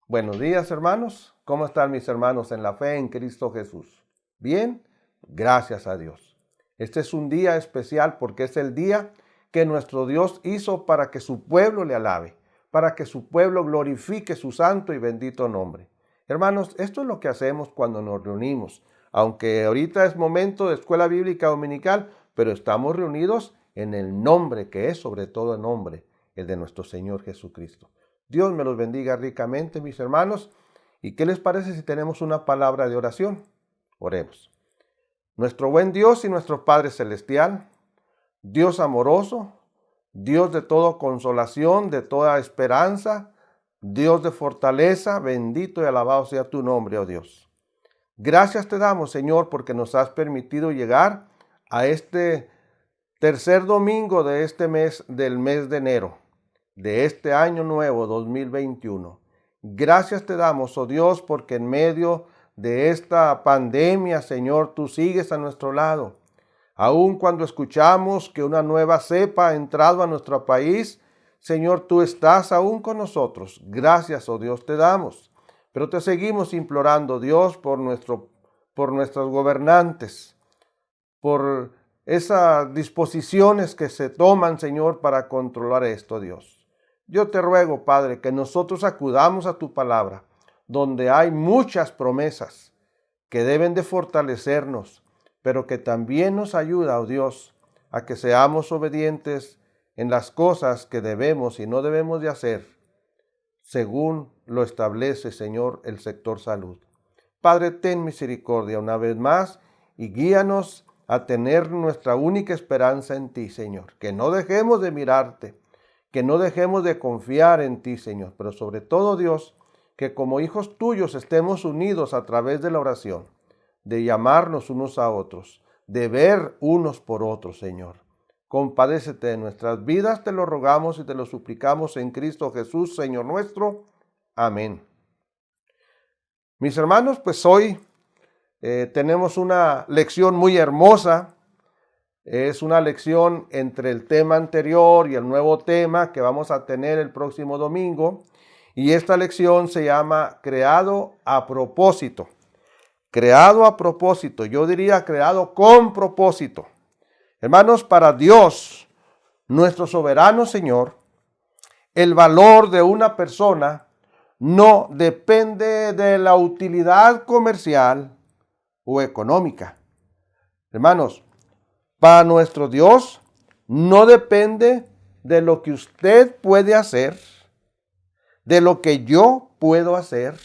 Buenos días, hermanos. ¿Cómo están mis hermanos en la fe en Cristo Jesús? Bien, gracias a Dios. Este es un día especial porque es el día que nuestro Dios hizo para que su pueblo le alabe, para que su pueblo glorifique su santo y bendito nombre. Hermanos, esto es lo que hacemos cuando nos reunimos. Aunque ahorita es momento de escuela bíblica dominical, pero estamos reunidos en el nombre que es sobre todo el nombre, el de nuestro Señor Jesucristo. Dios me los bendiga ricamente, mis hermanos. ¿Y qué les parece si tenemos una palabra de oración? Oremos. Nuestro buen Dios y nuestro Padre Celestial, Dios amoroso, Dios de toda consolación, de toda esperanza, Dios de fortaleza, bendito y alabado sea tu nombre, oh Dios. Gracias te damos, Señor, porque nos has permitido llegar a este tercer domingo de este mes, del mes de enero, de este año nuevo 2021. Gracias te damos, oh Dios, porque en medio de esta pandemia, Señor, tú sigues a nuestro lado. Aun cuando escuchamos que una nueva cepa ha entrado a nuestro país, Señor, tú estás aún con nosotros. Gracias, oh Dios, te damos. Pero te seguimos implorando, Dios, por nuestros gobernantes, por esas disposiciones que se toman, Señor, para controlar esto, Dios. Yo te ruego, Padre, que nosotros acudamos a tu palabra, donde hay muchas promesas que deben de fortalecernos, pero que también nos ayuda, oh Dios, a que seamos obedientes en las cosas que debemos y no debemos de hacer, según lo establece, Señor, el sector salud. Padre, ten misericordia una vez más y guíanos a tener nuestra única esperanza en ti, Señor. Que no dejemos de mirarte, que no dejemos de confiar en ti, Señor. Pero sobre todo, Dios, que como hijos tuyos estemos unidos a través de la oración, de llamarnos unos a otros, de ver unos por otros, Señor. Compadécete de nuestras vidas, te lo rogamos y te lo suplicamos en Cristo Jesús, Señor nuestro. Amén. Mis hermanos, pues hoy tenemos una lección muy hermosa. Es una lección entre el tema anterior y el nuevo tema que vamos a tener el próximo domingo. Y esta lección se llama Creado a propósito. Creado a propósito. Yo diría creado con propósito. Hermanos, para Dios, nuestro soberano Señor, el valor de una persona no depende de la utilidad comercial o económica. Hermanos, para nuestro Dios no depende de lo que usted puede hacer, de lo que yo puedo hacer,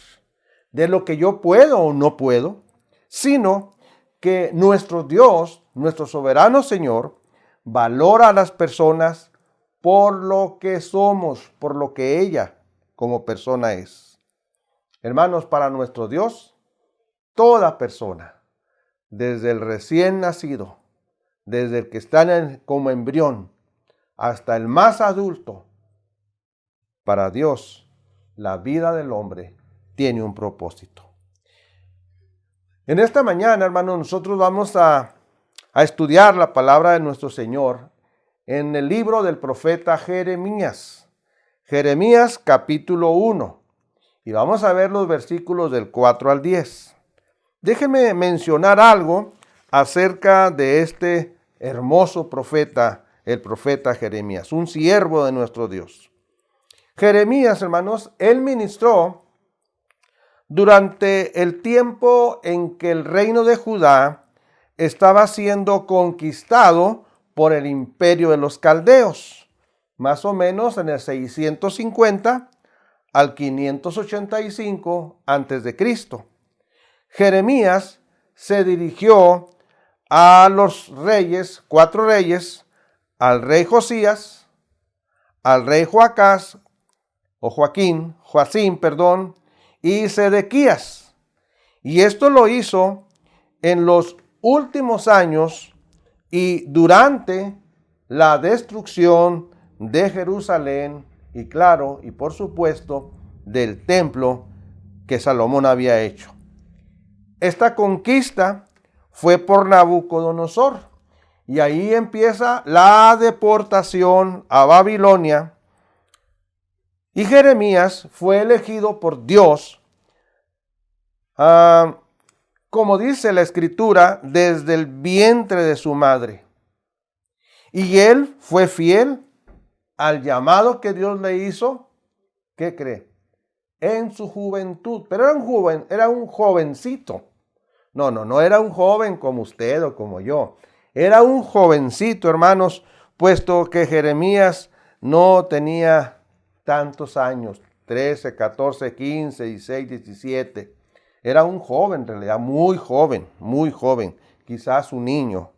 de lo que yo puedo o no puedo, sino que nuestro Dios, nuestro soberano Señor, valora a las personas por lo que somos, por lo que ella como persona es. Hermanos, para nuestro Dios, toda persona, desde el recién nacido, desde el que está como embrión hasta el más adulto, para Dios, la vida del hombre tiene un propósito. En esta mañana, hermanos, nosotros vamos a estudiar la palabra de nuestro Señor en el libro del profeta Jeremías. Jeremías capítulo 1. Y vamos a ver los versículos del 4 al 10. Déjenme mencionar algo acerca de este hermoso profeta, el profeta Jeremías, un siervo de nuestro Dios. Jeremías, hermanos, él ministró durante el tiempo en que el reino de Judá estaba siendo conquistado por el imperio de los caldeos, más o menos en el 650 al 585 a.C. Jeremías se dirigió a los reyes, 4 reyes, al rey Josías, al rey Joacim, y Sedequías. Y esto lo hizo en los últimos años y durante la destrucción de Jerusalén y claro, y por supuesto, del templo que Salomón había hecho. Esta conquista fue por Nabucodonosor y ahí empieza la deportación a Babilonia Y Jeremías fue elegido por Dios, como dice la Escritura, desde el vientre de su madre. Y él fue fiel al llamado que Dios le hizo. ¿Qué cree? En su juventud. Pero era un jovencito. No era un joven como usted o como yo. Era un jovencito, hermanos, puesto que Jeremías no tenía tantos años, 13, 14, 15, 16, 17. Era un joven, en realidad, muy joven, quizás un niño.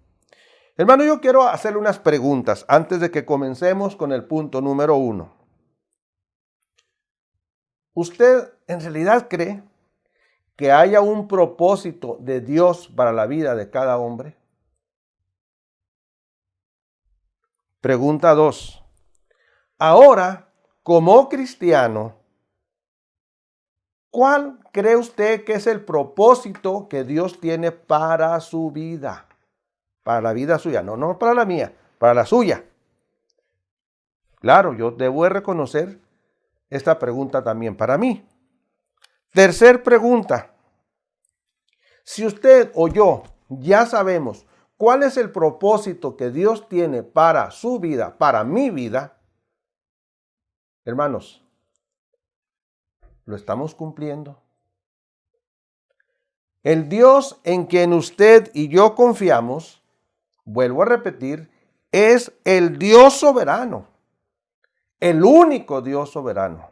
Hermano, yo quiero hacerle unas preguntas antes de que comencemos con el punto número 1. ¿Usted en realidad cree que haya un propósito de Dios para la vida de cada hombre? Pregunta 2. Ahora, como cristiano, ¿cuál cree usted que es el propósito que Dios tiene para su vida? Para la vida suya, no para la mía, para la suya. Claro, yo debo de reconocer esta pregunta también para mí. Tercer pregunta. Si usted o yo ya sabemos cuál es el propósito que Dios tiene para su vida, para mi vida, hermanos, ¿lo estamos cumpliendo? El Dios en quien usted y yo confiamos, vuelvo a repetir, es el Dios soberano, el único Dios soberano,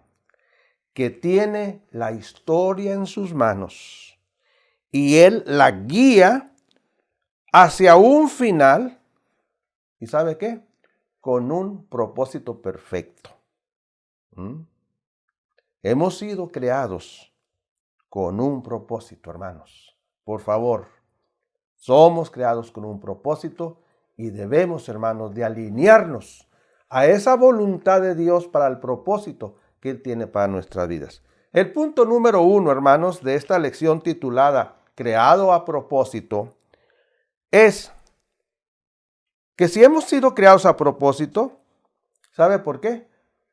que tiene la historia en sus manos y Él la guía hacia un final. ¿Y sabe qué? Con un propósito perfecto. Hemos sido creados con un propósito, hermanos. Por favor, somos creados con un propósito y debemos, hermanos, de alinearnos a esa voluntad de Dios para el propósito que Él tiene para nuestras vidas. El punto número 1, hermanos, de esta lección titulada Creado a propósito, es que si hemos sido creados a propósito, ¿sabe por qué?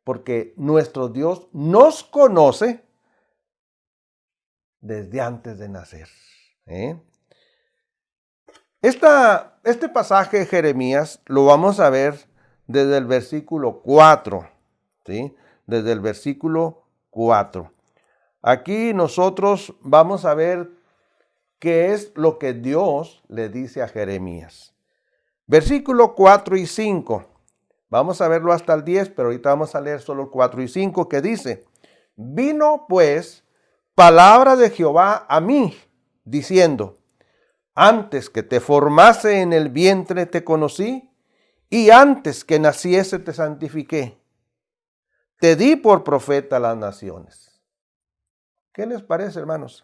Porque nuestro Dios nos conoce desde antes de nacer. Este pasaje de Jeremías lo vamos a ver desde el versículo 4. ¿Sí? Desde el versículo 4. Aquí nosotros vamos a ver qué es lo que Dios le dice a Jeremías. Versículo 4 y 5. Vamos a verlo hasta el 10, pero ahorita vamos a leer solo el 4 y 5 que dice: Vino pues palabra de Jehová a mí, diciendo: Antes que te formase en el vientre te conocí, y antes que naciese te santifiqué. Te di por profeta a las naciones. ¿Qué les parece, hermanos?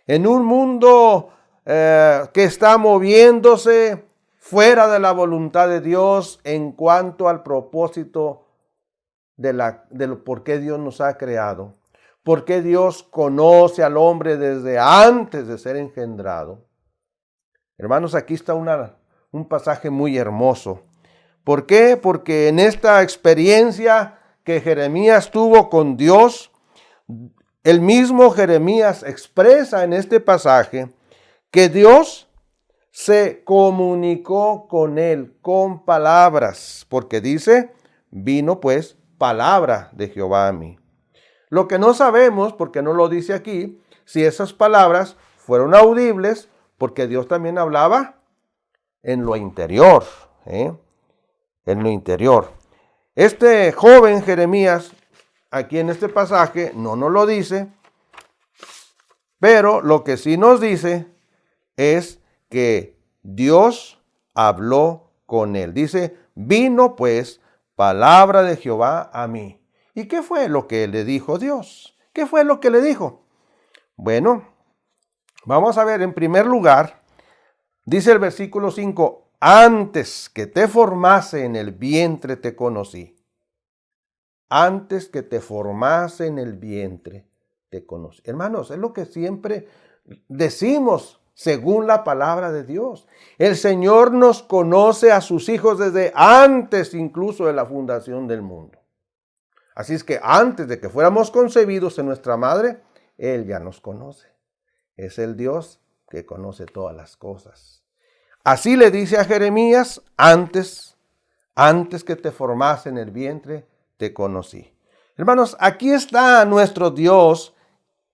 En un mundo que está moviéndose fuera de la voluntad de Dios en cuanto al propósito de por qué Dios nos ha creado, por qué Dios conoce al hombre desde antes de ser engendrado. Hermanos, aquí está un pasaje muy hermoso. ¿Por qué? Porque en esta experiencia que Jeremías tuvo con Dios, el mismo Jeremías expresa en este pasaje que Dios se comunicó con él con palabras, porque dice: vino pues palabra de Jehová a mí. Lo que no sabemos, porque no lo dice aquí, si esas palabras fueron audibles, porque Dios también hablaba en lo interior, en lo interior. Este joven Jeremías, aquí en este pasaje, no nos lo dice, pero lo que sí nos dice es que Dios habló con él. Dice: vino pues palabra de Jehová a mí. ¿Y qué fue lo que le dijo Dios? ¿Qué fue lo que le dijo? Bueno, vamos a ver en primer lugar, dice el versículo 5, antes que te formase en el vientre te conocí. Antes que te formase en el vientre te conocí. Hermanos, es lo que siempre decimos según la palabra de Dios. El Señor nos conoce a sus hijos desde antes incluso de la fundación del mundo. Así es que antes de que fuéramos concebidos en nuestra madre, Él ya nos conoce. Es el Dios que conoce todas las cosas. Así le dice a Jeremías, antes que te formase en el vientre, te conocí. Hermanos, aquí está nuestro Dios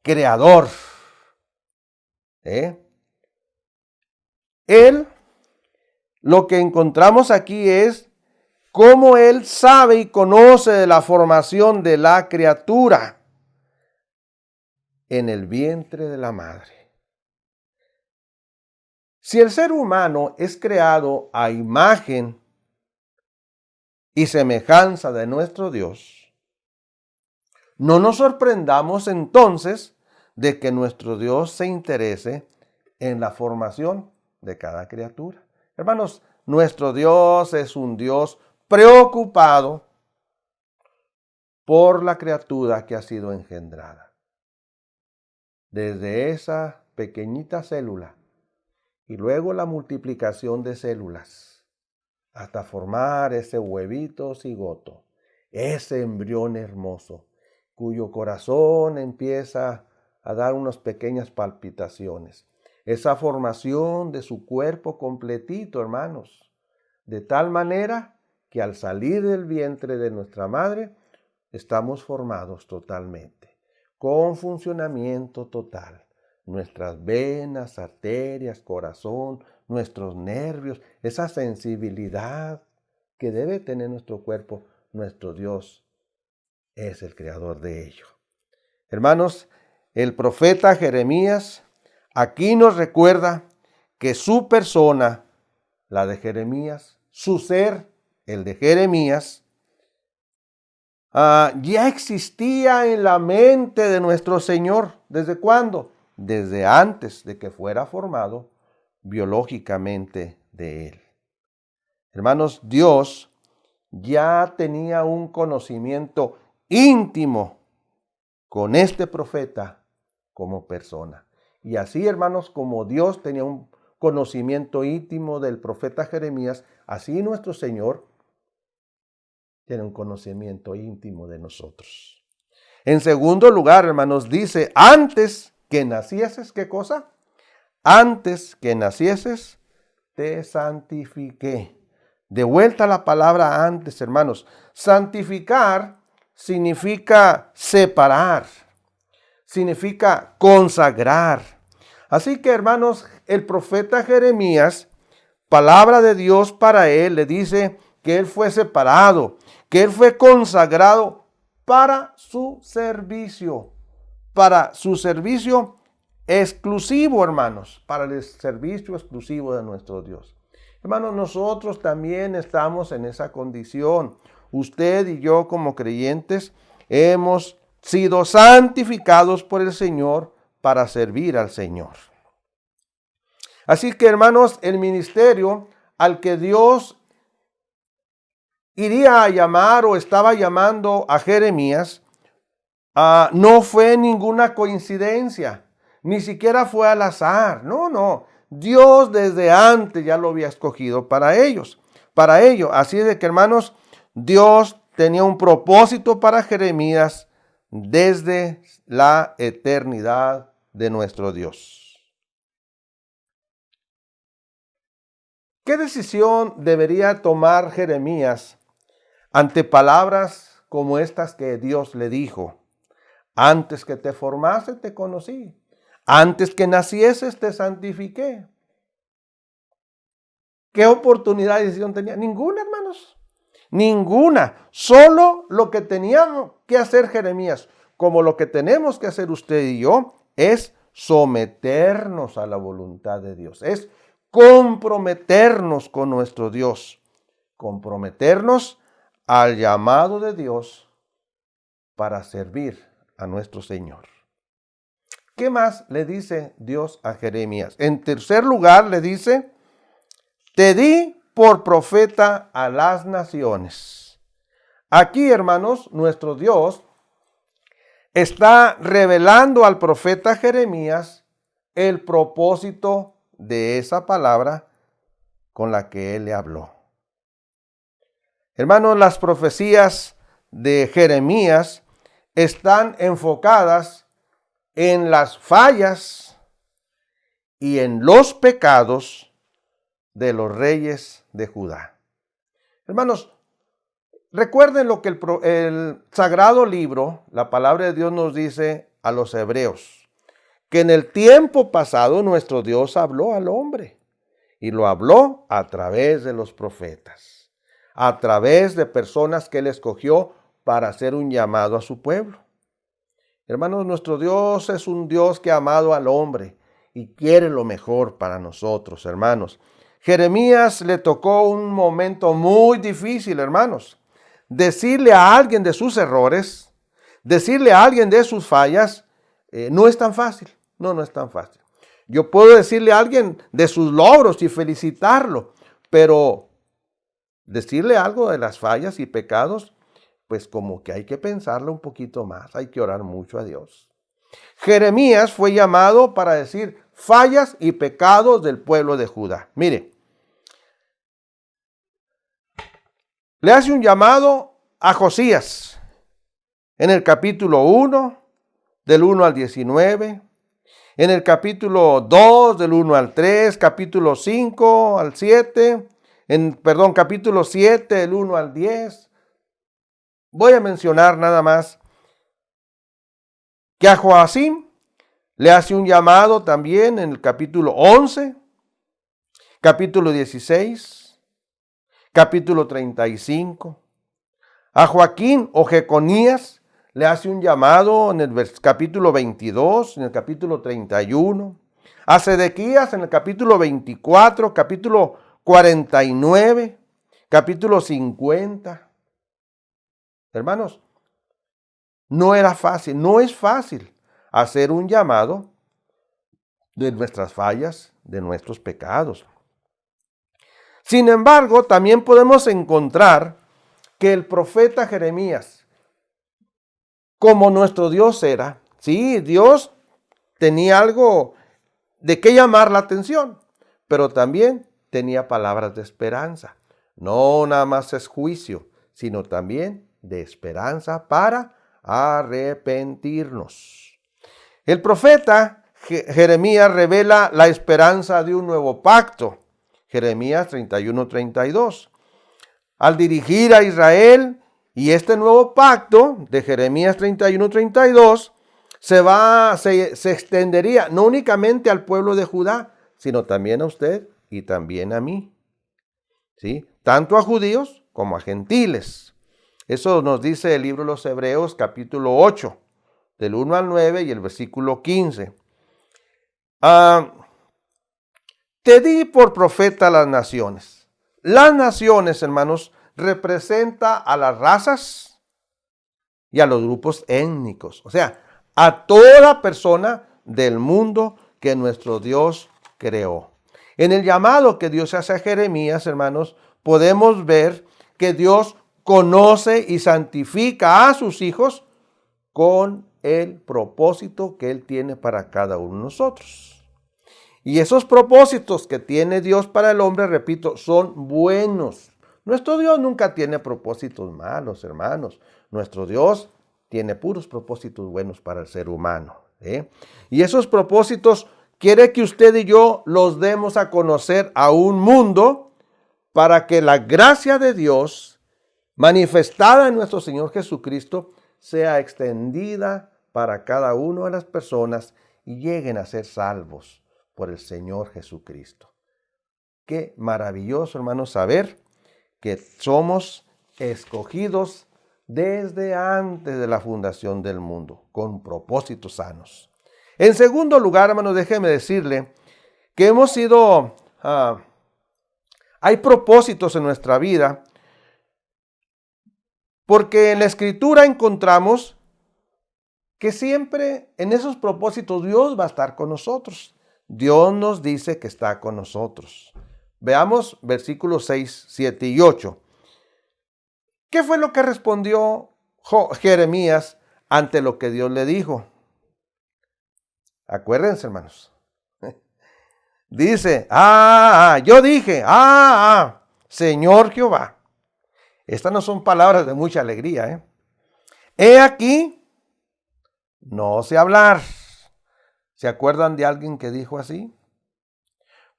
creador. Él, lo que encontramos aquí es cómo Él sabe y conoce de la formación de la criatura en el vientre de la madre. Si el ser humano es creado a imagen y semejanza de nuestro Dios, no nos sorprendamos entonces de que nuestro Dios se interese en la formación de cada criatura. Hermanos, nuestro Dios es un Dios preocupado por la criatura que ha sido engendrada. Desde esa pequeñita célula y luego la multiplicación de células hasta formar ese huevito cigoto, ese embrión hermoso, cuyo corazón empieza a dar unas pequeñas palpitaciones. Esa formación de su cuerpo completito, hermanos, de tal manera que al salir del vientre de nuestra madre, estamos formados totalmente, con funcionamiento total. Nuestras venas, arterias, corazón, nuestros nervios, esa sensibilidad que debe tener nuestro cuerpo, nuestro Dios es el creador de ello. Hermanos, el profeta Jeremías aquí nos recuerda que su persona, la de Jeremías, su ser, el de Jeremías, ya existía en la mente de nuestro Señor. ¿Desde cuándo? Desde antes de que fuera formado biológicamente de Él. Hermanos, Dios ya tenía un conocimiento íntimo con este profeta como persona. Y así, hermanos, como Dios tenía un conocimiento íntimo del profeta Jeremías, así nuestro Señor tiene un conocimiento íntimo de nosotros. En segundo lugar, hermanos, dice, antes que nacieses, ¿qué cosa? Antes que nacieses, te santifiqué. De vuelta a la palabra antes, hermanos. Santificar significa separar, significa consagrar. Así que, hermanos, el profeta Jeremías, palabra de Dios para él, le dice que él fue separado, que él fue consagrado para su servicio exclusivo, hermanos, para el servicio exclusivo de nuestro Dios. Hermanos, nosotros también estamos en esa condición. Usted y yo como creyentes hemos sido santificados por el Señor para servir al Señor. Así que, hermanos, el ministerio al que Dios iría a llamar o estaba llamando a Jeremías no fue ninguna coincidencia, ni siquiera fue al azar. No. Dios desde antes ya lo había escogido para ello. Así de que, hermanos, Dios tenía un propósito para Jeremías desde la eternidad de nuestro Dios. ¿Qué decisión debería tomar Jeremías ante palabras como estas que Dios le dijo? Antes que te formase, te conocí. Antes que nacieses, te santifiqué. ¿Qué oportunidad y decisión tenía? Ninguna, hermanos. Ninguna. Solo lo que tenía que hacer Jeremías, como lo que tenemos que hacer usted y yo, es someternos a la voluntad de Dios. Es comprometernos con nuestro Dios. Comprometernos al llamado de Dios para servir a nuestro Señor. ¿Qué más le dice Dios a Jeremías? En tercer lugar le dice, te di por profeta a las naciones. Aquí, hermanos, nuestro Dios está revelando al profeta Jeremías el propósito de esa palabra con la que él le habló. Hermanos, las profecías de Jeremías están enfocadas en las fallas y en los pecados de los reyes de Judá. Hermanos, recuerden lo que el sagrado libro, la palabra de Dios, nos dice a los hebreos, que en el tiempo pasado nuestro Dios habló al hombre y lo habló a través de los profetas, a través de personas que él escogió para hacer un llamado a su pueblo. Hermanos, nuestro Dios es un Dios que ha amado al hombre y quiere lo mejor para nosotros, hermanos. Jeremías le tocó un momento muy difícil, hermanos. Decirle a alguien de sus errores, decirle a alguien de sus fallas, no es tan fácil. No es tan fácil. Yo puedo decirle a alguien de sus logros y felicitarlo, pero decirle algo de las fallas y pecados, pues como que hay que pensarlo un poquito más, hay que orar mucho a Dios. Jeremías fue llamado para decir fallas y pecados del pueblo de Judá. Mire, le hace un llamado a Josías en el capítulo 1, del 1 al 19, en el capítulo 2, del 1 al 3, capítulo 5 al 7, capítulo 7, del 1 al 10. Voy a mencionar nada más que a Joacim le hace un llamado también en el capítulo 11, capítulo 16, capítulo 35. A Joaquín o Jeconías le hace un llamado en el capítulo 22, en el capítulo 31. A Sedequías en el capítulo 24, capítulo 49, capítulo 50. Hermanos, no era fácil, no es fácil hacer un llamado de nuestras fallas, de nuestros pecados. Sin embargo, también podemos encontrar que el profeta Jeremías, como nuestro Dios era, sí, Dios tenía algo de qué llamar la atención, pero también tenía palabras de esperanza. No nada más es juicio, sino también de esperanza para arrepentirnos. El profeta Jeremías revela la esperanza de un nuevo pacto. Jeremías 31:32. Al dirigir a Israel, y este nuevo pacto de Jeremías 31:32 se extendería no únicamente al pueblo de Judá, sino también a usted y también a mí. ¿Sí? Tanto a judíos como a gentiles. Eso nos dice el libro de los Hebreos, capítulo 8, del 1 al 9 y el versículo 15. Te di por profeta a las naciones. Las naciones, hermanos, representa a las razas y a los grupos étnicos. O sea, a toda persona del mundo que nuestro Dios creó. En el llamado que Dios hace a Jeremías, hermanos, podemos ver que Dios conoce y santifica a sus hijos con el propósito que Él tiene para cada uno de nosotros. Y esos propósitos que tiene Dios para el hombre, repito, son buenos. Nuestro Dios nunca tiene propósitos malos, hermanos. Nuestro Dios tiene puros propósitos buenos para el ser humano. Y esos propósitos quiere que usted y yo los demos a conocer a un mundo para que la gracia de Dios manifestada en nuestro Señor Jesucristo sea extendida para cada una de las personas y lleguen a ser salvos por el Señor Jesucristo. Qué maravilloso, hermanos, saber que somos escogidos desde antes de la fundación del mundo, con propósitos sanos. En segundo lugar, hermanos, déjeme decirle que hemos sido, hay propósitos en nuestra vida, porque en la Escritura encontramos que siempre en esos propósitos Dios va a estar con nosotros. Dios nos dice que está con nosotros. Veamos versículos 6, 7 y 8. ¿Qué fue lo que respondió Jeremías ante lo que Dios le dijo? Acuérdense, hermanos. Dice, yo dije, Señor Jehová. Estas no son palabras de mucha alegría, He aquí, no sé hablar. ¿Se acuerdan de alguien que dijo así?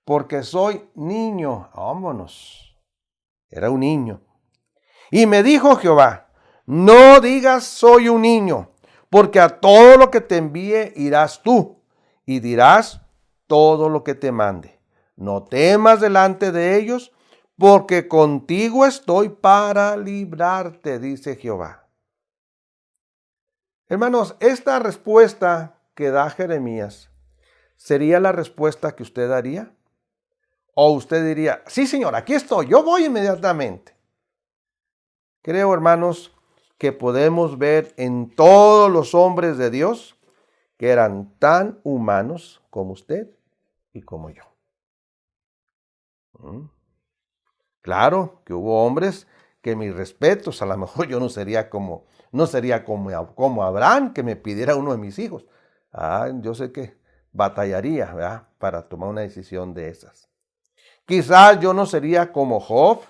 Porque soy niño. Vámonos. Era un niño. Y me dijo Jehová, no digas soy un niño, porque a todo lo que te envíe irás tú, y dirás todo lo que te mande. No temas delante de ellos, porque contigo estoy para librarte, dice Jehová. Hermanos, esta respuesta que da Jeremías, ¿sería la respuesta que usted daría? ¿O usted diría, sí señor, aquí estoy, yo voy inmediatamente? Creo, hermanos, que podemos ver en todos los hombres de Dios que eran tan humanos como usted y como yo. Claro que hubo hombres que mis respetos, a lo mejor yo no sería como Abraham, que me pidiera uno de mis hijos. Yo sé que batallaría, ¿verdad?, para tomar una decisión de esas. Quizás yo no sería como Job,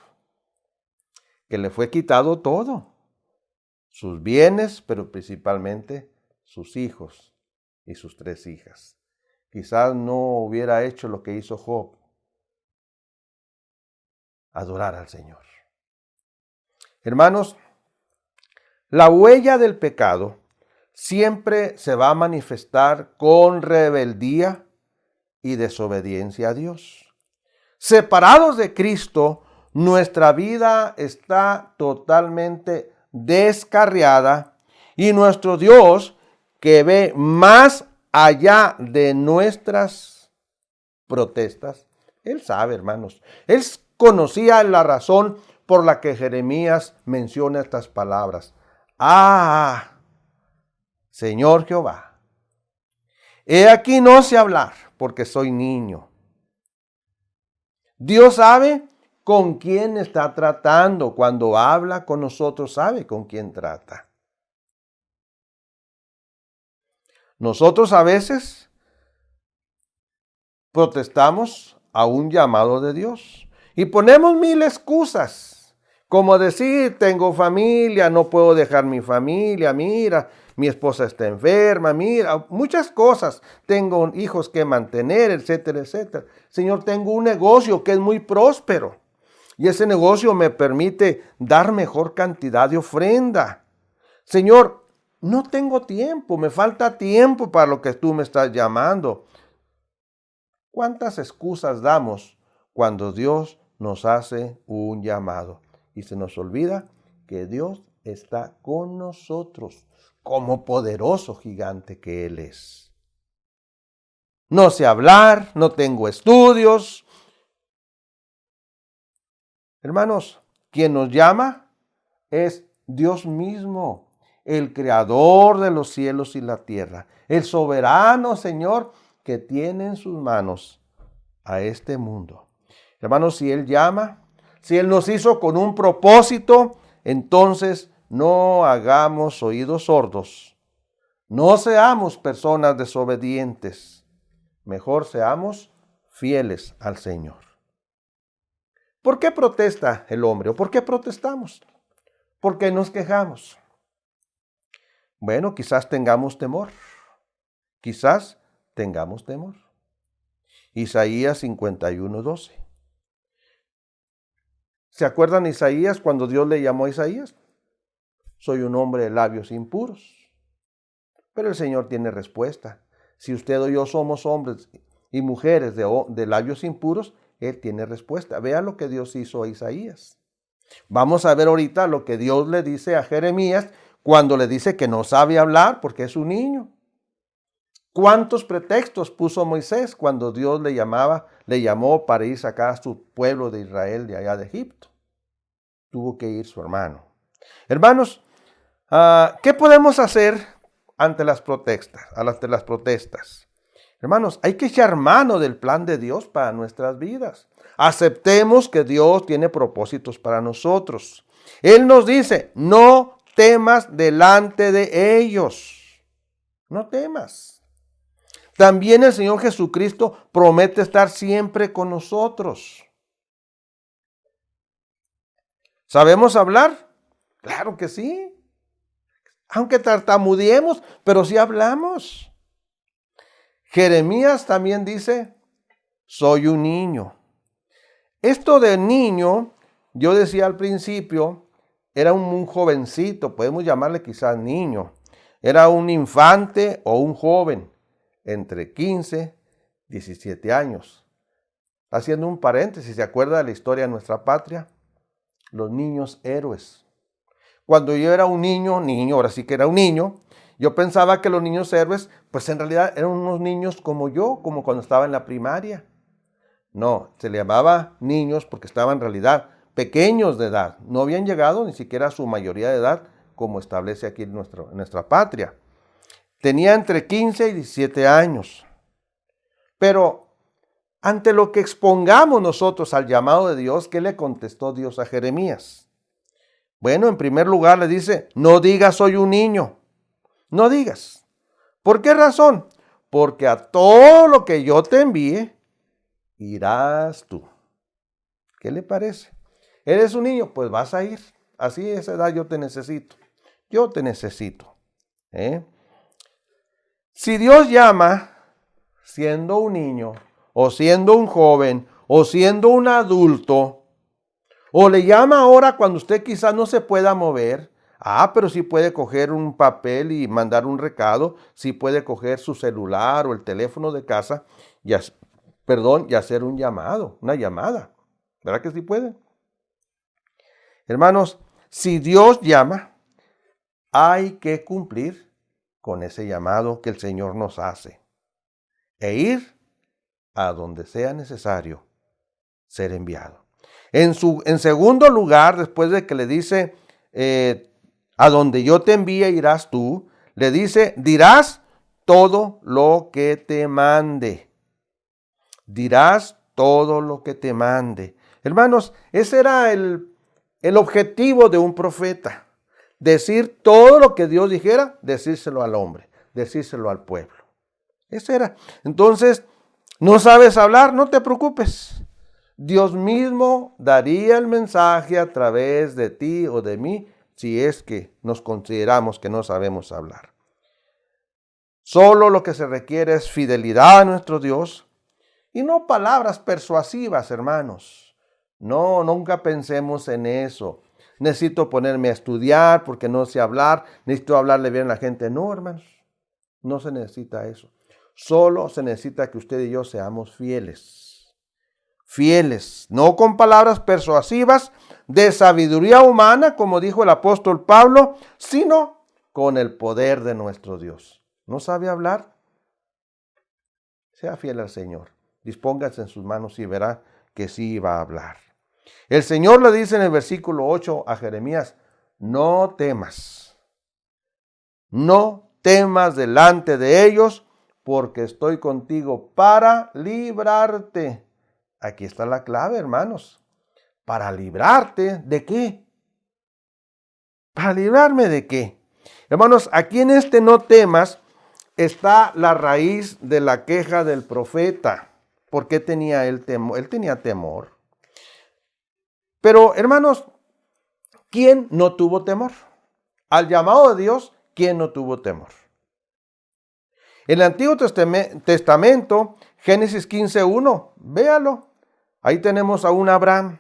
que le fue quitado todo, sus bienes, pero principalmente sus hijos y sus 3 hijas. Quizás no hubiera hecho lo que hizo Job, adorar al Señor. Hermanos, la huella del pecado siempre se va a manifestar con rebeldía y desobediencia a Dios. Separados de Cristo, nuestra vida está totalmente descarriada y nuestro Dios, que ve más allá de nuestras protestas, Él sabe, hermanos. Él conocía la razón por la que Jeremías menciona estas palabras. Señor Jehová, he aquí no sé hablar porque soy niño. Dios sabe con quién está tratando. Cuando habla con nosotros, sabe con quién trata. Nosotros a veces protestamos a un llamado de Dios y ponemos 1000 excusas, como decir, tengo familia, no puedo dejar mi familia, mira, mi esposa está enferma, mira, muchas cosas, tengo hijos que mantener, etcétera, etcétera. Señor, tengo un negocio que es muy próspero y ese negocio me permite dar mejor cantidad de ofrenda. Señor, no tengo tiempo, me falta tiempo para lo que tú me estás llamando. ¿Cuántas excusas damos cuando Dios nos hace un llamado? Y se nos olvida que Dios está con nosotros como poderoso gigante que Él es. No sé hablar, no tengo estudios. Hermanos, quien nos llama es Dios mismo, el creador de los cielos y la tierra, el soberano Señor que tiene en sus manos a este mundo. Hermanos, si Él llama, si Él nos hizo con un propósito, entonces no hagamos oídos sordos. No seamos personas desobedientes. Mejor seamos fieles al Señor. ¿Por qué protesta el hombre? ¿O por qué protestamos? ¿Por qué nos quejamos? Bueno, quizás tengamos temor. Quizás tengamos temor. Isaías 51:12. ¿Se acuerdan Isaías cuando Dios le llamó a Isaías? Soy un hombre de labios impuros. Pero el Señor tiene respuesta. Si usted o yo somos hombres y mujeres de labios impuros, Él tiene respuesta. Vea lo que Dios hizo a Isaías. Vamos a ver ahorita lo que Dios le dice a Jeremías cuando le dice que no sabe hablar porque es un niño. ¿Cuántos pretextos puso Moisés cuando Dios le llamó para ir a sacar a su pueblo de Israel de allá de Egipto? Tuvo que ir su hermano. Hermanos, ¿qué podemos hacer ante las protestas? Hermanos, hay que echar mano del plan de Dios para nuestras vidas. Aceptemos que Dios tiene propósitos para nosotros. Él nos dice, no temas delante de ellos. No temas. También el Señor Jesucristo promete estar siempre con nosotros. ¿Sabemos hablar? Claro que sí. Aunque tartamudeemos, pero sí hablamos. Jeremías también dice, soy un niño. Esto de niño, yo decía al principio, era un jovencito, podemos llamarle quizás niño. Era un infante o un joven entre 15 y 17 años. Haciendo un paréntesis, ¿se acuerda de la historia de nuestra patria? Los niños héroes. Cuando yo era un niño, ahora sí que era un niño, yo pensaba que los niños héroes, pues en realidad eran unos niños como yo, como cuando estaba en la primaria. No, se le llamaba niños porque estaban en realidad pequeños de edad. No habían llegado ni siquiera a su mayoría de edad, como establece aquí en nuestra patria. Tenía entre 15 y 17 años. Pero ante lo que expongamos nosotros al llamado de Dios, ¿qué le contestó Dios a Jeremías? Bueno, en primer lugar le dice, no digas soy un niño. No digas. ¿Por qué razón? Porque a todo lo que yo te envíe, irás tú. ¿Qué le parece? ¿Eres un niño? Pues vas a ir. Así a esa edad yo te necesito. Yo te necesito. Si Dios llama siendo un niño, o siendo un joven, o siendo un adulto, o le llama ahora cuando usted quizás no se pueda mover, pero sí puede coger un papel y mandar un recado, sí puede coger su celular o el teléfono de casa y hacer un llamado, una llamada. ¿Verdad que sí puede? Hermanos, si Dios llama, hay que cumplir con ese llamado que el Señor nos hace e ir a donde sea necesario ser enviado. En segundo lugar, después de que le dice, a donde yo te envíe irás tú, le dice, dirás todo lo que te mande. Dirás todo lo que te mande. Hermanos, ese era el objetivo de un profeta. Decir todo lo que Dios dijera, decírselo al hombre, decírselo al pueblo. Ese era. Entonces, ¿no sabes hablar? No te preocupes. Dios mismo daría el mensaje a través de ti o de mí si es que nos consideramos que no sabemos hablar. Solo lo que se requiere es fidelidad a nuestro Dios y no palabras persuasivas, hermanos. No, nunca pensemos en eso. Necesito ponerme a estudiar porque no sé hablar. Necesito hablarle bien a la gente. No, hermanos, no se necesita eso. Solo se necesita que usted y yo seamos fieles. Fieles, no con palabras persuasivas de sabiduría humana, como dijo el apóstol Pablo, sino con el poder de nuestro Dios. ¿No sabe hablar? Sea fiel al Señor. Dispóngase en sus manos y verá que sí va a hablar. El Señor le dice en el versículo 8 a Jeremías, no temas. No temas delante de ellos, porque estoy contigo para librarte. Aquí está la clave, hermanos. ¿Para librarte de qué? ¿Para librarme de qué? Hermanos, aquí en este no temas está la raíz de la queja del profeta. ¿Por qué tenía él temor? Él tenía temor. Pero, hermanos, ¿quién no tuvo temor? Al llamado de Dios, ¿quién no tuvo temor? En el Antiguo Testamento, Génesis 15:1, véalo. Ahí tenemos a un Abraham.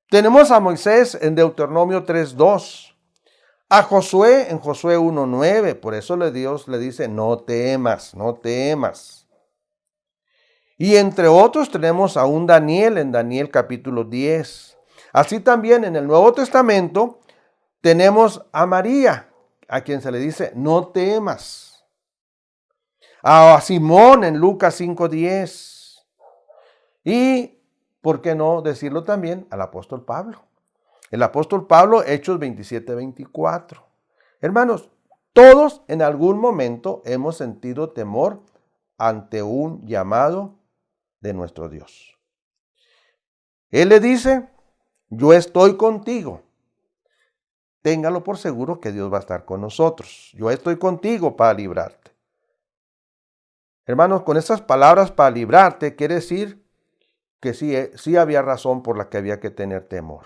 Tenemos a Moisés en Deuteronomio 3:2. A Josué en Josué 1:9. Por eso Dios le dice, no temas, no temas. Y entre otros tenemos a un Daniel en Daniel capítulo 10. Así también en el Nuevo Testamento tenemos a María, a quien se le dice, no temas. A Simón en Lucas 5:10. Y, ¿por qué no decirlo también al apóstol Pablo? El apóstol Pablo, Hechos 27:24. Hermanos, todos en algún momento hemos sentido temor ante un llamado de nuestro Dios. Él le dice, yo estoy contigo. Téngalo por seguro que Dios va a estar con nosotros. Yo estoy contigo para librarte. Hermanos, con esas palabras para librarte quiere decir que sí había razón por la que había que tener temor.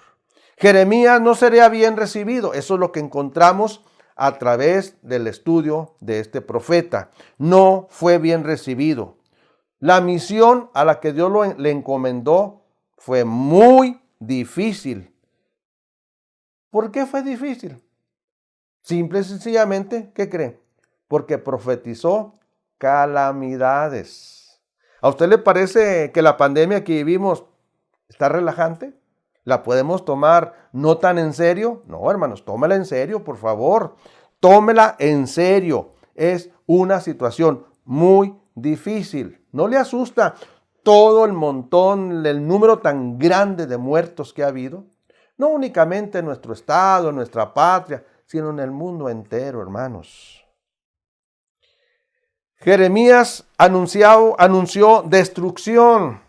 Jeremías no sería bien recibido. Eso es lo que encontramos a través del estudio de este profeta. No fue bien recibido. La misión a la que Dios le encomendó fue muy difícil. ¿Por qué fue difícil? Simple y sencillamente, ¿qué cree? Porque profetizó calamidades. ¿A usted le parece que la pandemia que vivimos está relajante? ¿La podemos tomar no tan en serio? No, hermanos, tómela en serio, por favor. Tómela en serio. Es una situación muy difícil. ¿No le asusta todo el montón, el número tan grande de muertos que ha habido? No únicamente en nuestro estado, en nuestra patria, sino en el mundo entero, hermanos. Jeremías anunció destrucción,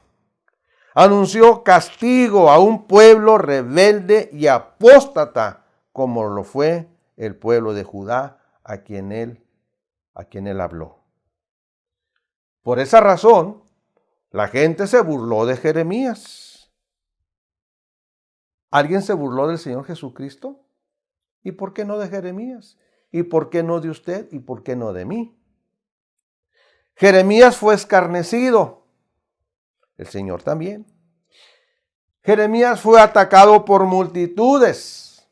anunció castigo a un pueblo rebelde y apóstata, como lo fue el pueblo de Judá, a quien él habló. Por esa razón, la gente se burló de Jeremías. ¿Alguien se burló del Señor Jesucristo? ¿Y por qué no de Jeremías? ¿Y por qué no de usted? ¿Y por qué no de mí? Jeremías fue escarnecido. El Señor también. Jeremías fue atacado por multitudes.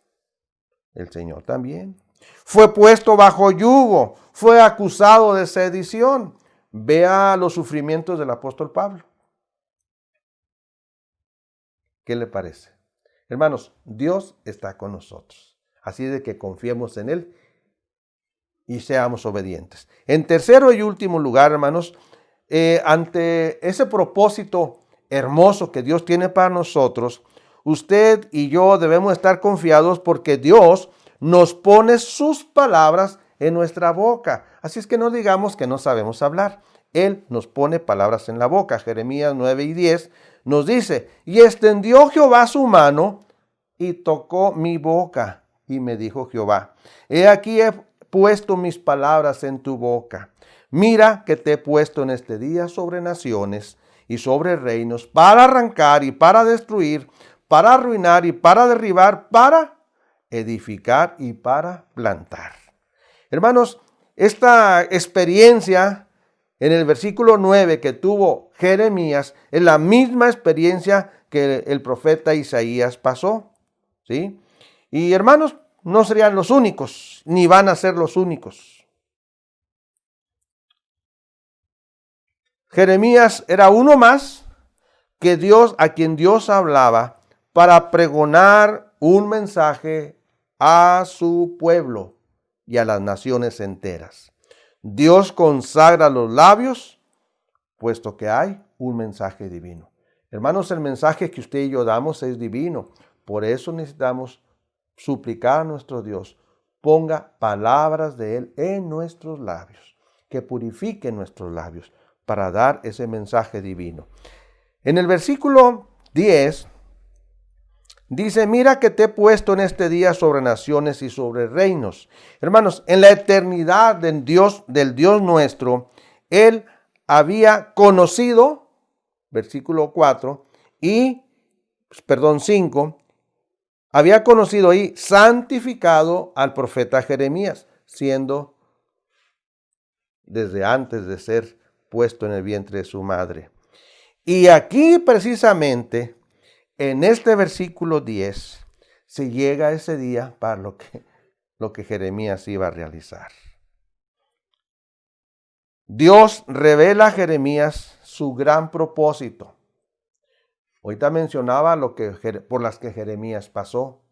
El Señor también. Fue puesto bajo yugo. Fue acusado de sedición. Vea los sufrimientos del apóstol Pablo. ¿Qué le parece? Hermanos, Dios está con nosotros. Así de que confiemos en Él y seamos obedientes. En tercero y último lugar, hermanos, ante ese propósito hermoso que Dios tiene para nosotros, usted y yo debemos estar confiados porque Dios nos pone sus palabras en nuestra boca. Así es que no digamos que no sabemos hablar. Él nos pone palabras en la boca. Jeremías 9:10 nos dice, y extendió Jehová su mano y tocó mi boca. Y me dijo Jehová, he aquí he puesto mis palabras en tu boca. Mira que te he puesto en este día sobre naciones y sobre reinos, para arrancar y para destruir, para arruinar y para derribar, para edificar y para plantar. Hermanos, esta experiencia en el versículo 9 que tuvo Jeremías es la misma experiencia que el profeta Isaías pasó, ¿sí? Y hermanos, no serían los únicos, ni van a ser los únicos. Jeremías era uno más que a quien Dios hablaba para pregonar un mensaje a su pueblo y a las naciones enteras. Dios consagra los labios, puesto que hay un mensaje divino. Hermanos, el mensaje que usted y yo damos es divino. Por eso necesitamos suplicar a nuestro Dios, ponga palabras de Él en nuestros labios, que purifique nuestros labios para dar ese mensaje divino. En el versículo 10 dice, mira que te he puesto en este día sobre naciones y sobre reinos. Hermanos, en la eternidad del Dios nuestro, Él había conocido, versículo 5, había conocido y santificado al profeta Jeremías, siendo desde antes de ser puesto en el vientre de su madre. Y aquí precisamente, en este versículo 10, se llega ese día para lo que Jeremías iba a realizar. Dios revela a Jeremías su gran propósito. Ahorita mencionaba por las que Jeremías pasó.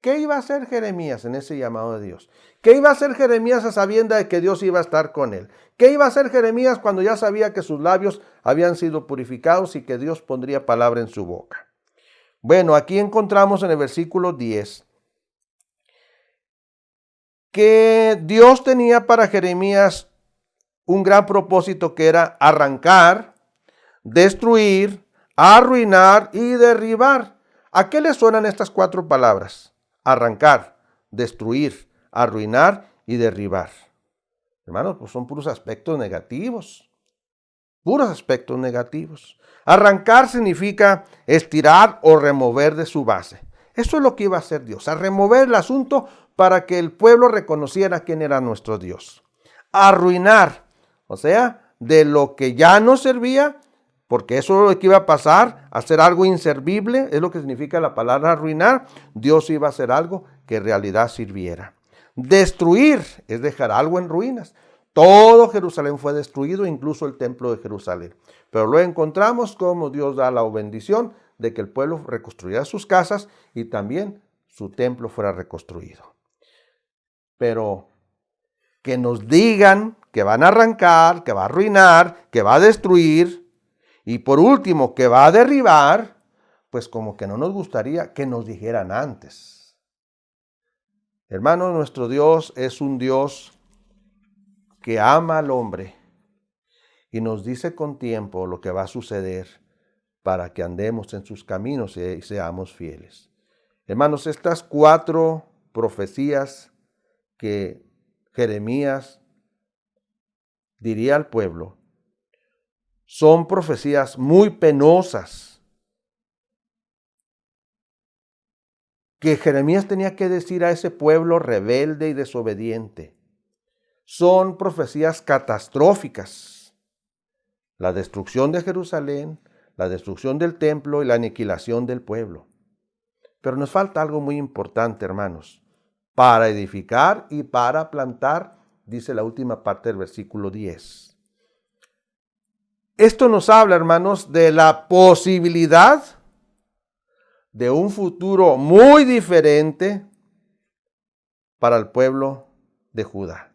¿Qué iba a hacer Jeremías en ese llamado de Dios? ¿Qué iba a hacer Jeremías a sabienda de que Dios iba a estar con él? ¿Qué iba a hacer Jeremías cuando ya sabía que sus labios habían sido purificados y que Dios pondría palabra en su boca? Bueno, aquí encontramos en el versículo 10 que Dios tenía para Jeremías un gran propósito que era arrancar, destruir, arruinar y derribar. ¿A qué le suenan estas 4 palabras? Arrancar, destruir, arruinar y derribar. Hermanos, pues son puros aspectos negativos. Puros aspectos negativos. Arrancar significa estirar o remover de su base. Eso es lo que iba a hacer Dios, a remover el asunto para que el pueblo reconociera quién era nuestro Dios. Arruinar, o sea, de lo que ya no servía, porque eso es lo que iba a pasar, hacer algo inservible, es lo que significa la palabra arruinar. Dios iba a hacer algo que en realidad sirviera. Destruir es dejar algo en ruinas. Todo Jerusalén fue destruido, incluso el templo de Jerusalén. Pero luego encontramos cómo Dios da la bendición de que el pueblo reconstruyera sus casas y también su templo fuera reconstruido. Pero que nos digan que van a arrancar, que va a arruinar, que va a destruir y por último que va a derribar, pues como que no nos gustaría que nos dijeran antes. Hermanos, nuestro Dios es un Dios que ama al hombre y nos dice con tiempo lo que va a suceder para que andemos en sus caminos y seamos fieles. Hermanos, estas 4 profecías que Jeremías diría al pueblo son profecías muy penosas que Jeremías tenía que decir a ese pueblo rebelde y desobediente. Son profecías catastróficas. La destrucción de Jerusalén, la destrucción del templo y la aniquilación del pueblo. Pero nos falta algo muy importante, hermanos. Para edificar y para plantar, dice la última parte del versículo 10. Esto nos habla, hermanos, de la posibilidad de un futuro muy diferente para el pueblo de Judá,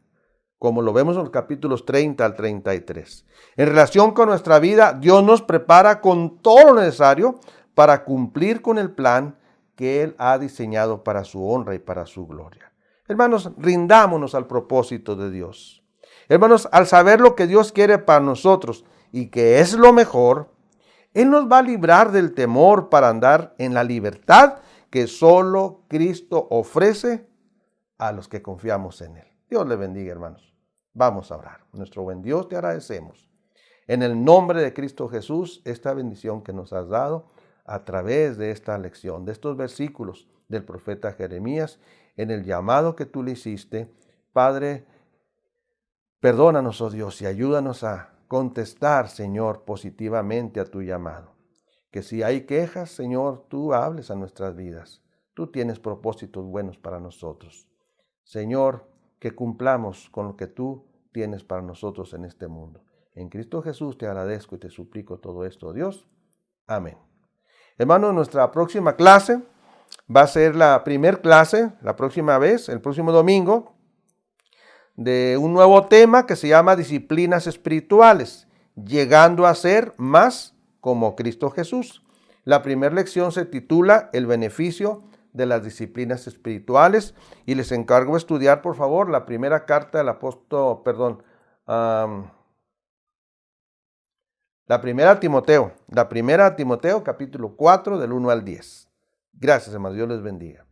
como lo vemos en los capítulos 30 al 33. En relación con nuestra vida, Dios nos prepara con todo lo necesario para cumplir con el plan que Él ha diseñado para su honra y para su gloria. Hermanos, rindámonos al propósito de Dios. Hermanos, al saber lo que Dios quiere para nosotros y que es lo mejor, Él nos va a librar del temor para andar en la libertad que solo Cristo ofrece a los que confiamos en Él. Dios le bendiga, hermanos. Vamos a orar. Nuestro buen Dios, te agradecemos. En el nombre de Cristo Jesús, esta bendición que nos has dado a través de esta lección, de estos versículos del profeta Jeremías, en el llamado que tú le hiciste, Padre, perdónanos, oh Dios, y ayúdanos a contestar, Señor, positivamente a tu llamado. Que si hay quejas, Señor, tú hables a nuestras vidas. Tú tienes propósitos buenos para nosotros. Señor, que cumplamos con lo que tú tienes para nosotros en este mundo. En Cristo Jesús te agradezco y te suplico todo esto, Dios. Amén. Hermanos, nuestra próxima clase va a ser la primera clase, la próxima vez, el próximo domingo, de un nuevo tema que se llama disciplinas espirituales, llegando a ser más como Cristo Jesús. La primera lección se titula El beneficio de las disciplinas espirituales y les encargo estudiar, por favor, la primera carta del apóstol, la primera a Timoteo, capítulo 4, del 1 al 10. Gracias, hermanos. Dios les bendiga.